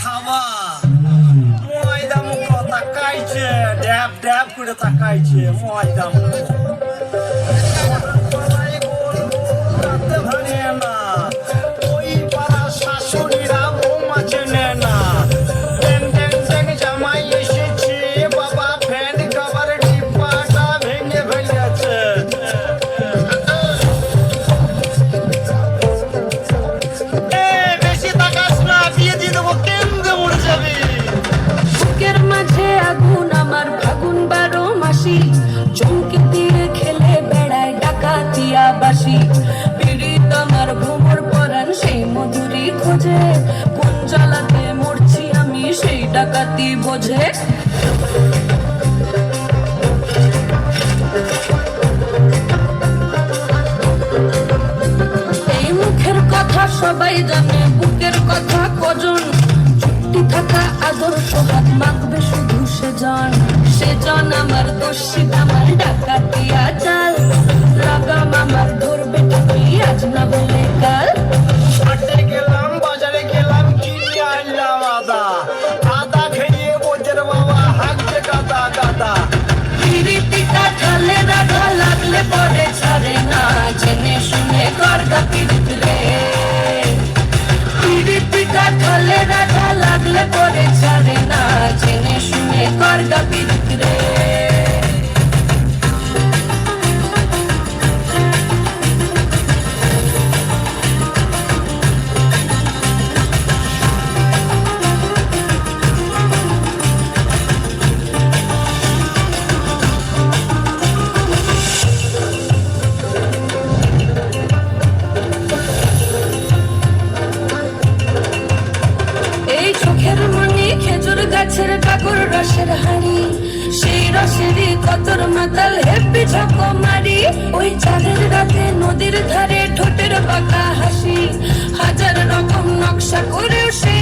খাওয়া ময়দা মুখ তাকাইছে ড্যাব ড্যাব করে তাকাইছে ময়দা মুখ ভাঙে না ওই পাড়া শাশুড়িরা বৌমা চেনে না ড্যাং ড্যাং ড্যাং জামাই এসেছে বাবা ফ্যান খাবার ডিব্বাটা ভেঙে ফেলেছে বেশি তাকাস না বিয়ে দিয়ে দেবো কেন্দ্রে মরে যাবে বুকের মাঝে আগুন আমার ফাগুন 12 মাসি চমকে তীরে খেলে বেড়ায় ডাকাতিয়া বাসি পীড়িত আমার ভ্রমর পরাণ সেই মধুরী খোঁজে কোন জ্বালাতে মরছি আমি সেই ডাকাতি বোঝে এই মুখের কথা সবাই জানে বুকের কথা কজন চুক্তি থাকা আদর্শ হাত মাখবে শুধু সেজন আমার দোষী আমার ডাকাতিয়া চাল লাগাম আমার ধরবে টাকি আজ না বলে কাল হাটে গেলাম বাজারে গেলাম কিনে আনলাম আদা আদা খেয়ে বোঝের বাবা হাঁকছে গাদা গাদা পিরিতিটা ঢালে রাখা লাগলে পরে ছাড়ে না জেনে শুনে করগা পিরিত রে পিরিতিটা ঢালে রাখা লাগলে পরে ছাড়ে না জেনে শুনে করগা পিরিত রে খেজুর গাছের কাকুর রসের হাড়ি সেই রসেরই কতর মাতাল হেপি ঝকো মারি ওই চাঁদের রাতে নদীর ধারে ঠোঁটের বাঁকা হাসি হাজার রকম নকশা করেও সে